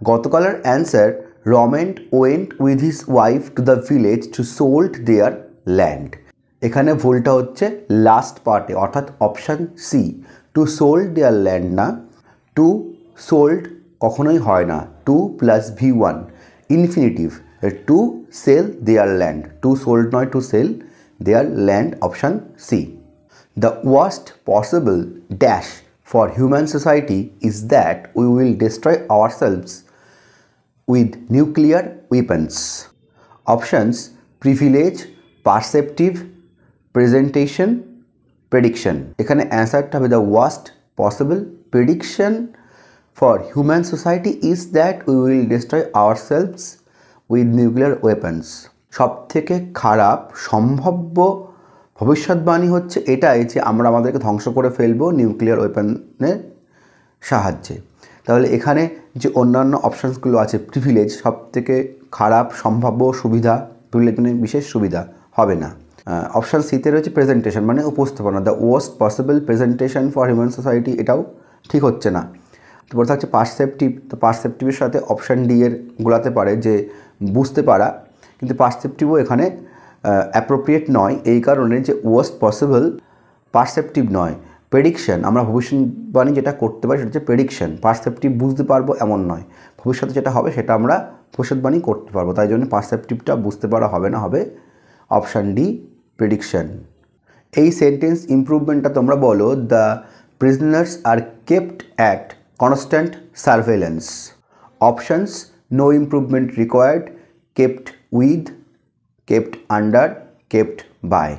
গতকালের অ্যান্সার রমেন্ট went with his wife to the village to sold their land. এখানে ভুলটা হচ্ছে লাস্ট পার্টে, অর্থাৎ option C, to sold their land না, টু সোল্ড কখনোই হয় না, to plus V1 infinitive, to sell their land, to sold নয়, to sell their land, option C. The worst possible dash for human society is that we will destroy ourselves with nuclear weapons. Options: privilege, perceptive, presentation, prediction. এখানে অ্যান্সারটা হবে the worst possible prediction for human society is that we will destroy ourselves with nuclear weapons. সব থেকে খারাপ সম্ভাব্য ভবিষ্যৎবাণী হচ্ছে এটাই যে আমরা আমাদেরকে ধ্বংস করে ফেলবো নিউক্লিয়ার ওয়েপনের সাহায্যে। তাহলে এখানে যে অন্যান্য অপশানসগুলো আছে, প্রিভিলেজ সব থেকে খারাপ সম্ভাব্য সুবিধা, প্রিভিলেজ মানে বিশেষ সুবিধা হবে না। অপশান সিতে রয়েছে প্রেজেন্টেশন মানে উপস্থাপনা, the worst possible presentation for human society, এটাও ঠিক হচ্ছে না। তারপর থাকছে পারসেপটিভ, তো পারসেপটিভের সাথে অপশান ডি এর গোলাতে পারে যে বুঝতে পারা, কিন্তু পারসেপটিভও এখানে অ্যাপ্রোপ্রিয়েট নয়, এই কারণে যে ওয়ার্স্ট পসিবল পারসেপটিভ নয়। প্রেডিকশন, আমরা ভবিষ্যৎবাণী যেটা করতে পারি সেটা হচ্ছে প্রেডিকশন, পারসেপটিভ বুঝতে পারবো এমন নয়, ভবিষ্যতে যেটা হবে সেটা আমরা ভবিষ্যৎবাণী করতে পারবো, তাই জন্য পারসেপটিভটা বুঝতে পারা হবে না, হবে অপশান ডি প্রেডিকশন। এই সেন্টেন্স ইমপ্রুভমেন্টটা তোমরা বলো, the prisoners are kept at constant surveillance. Options: no improvement required, kept with, kept under, kept by.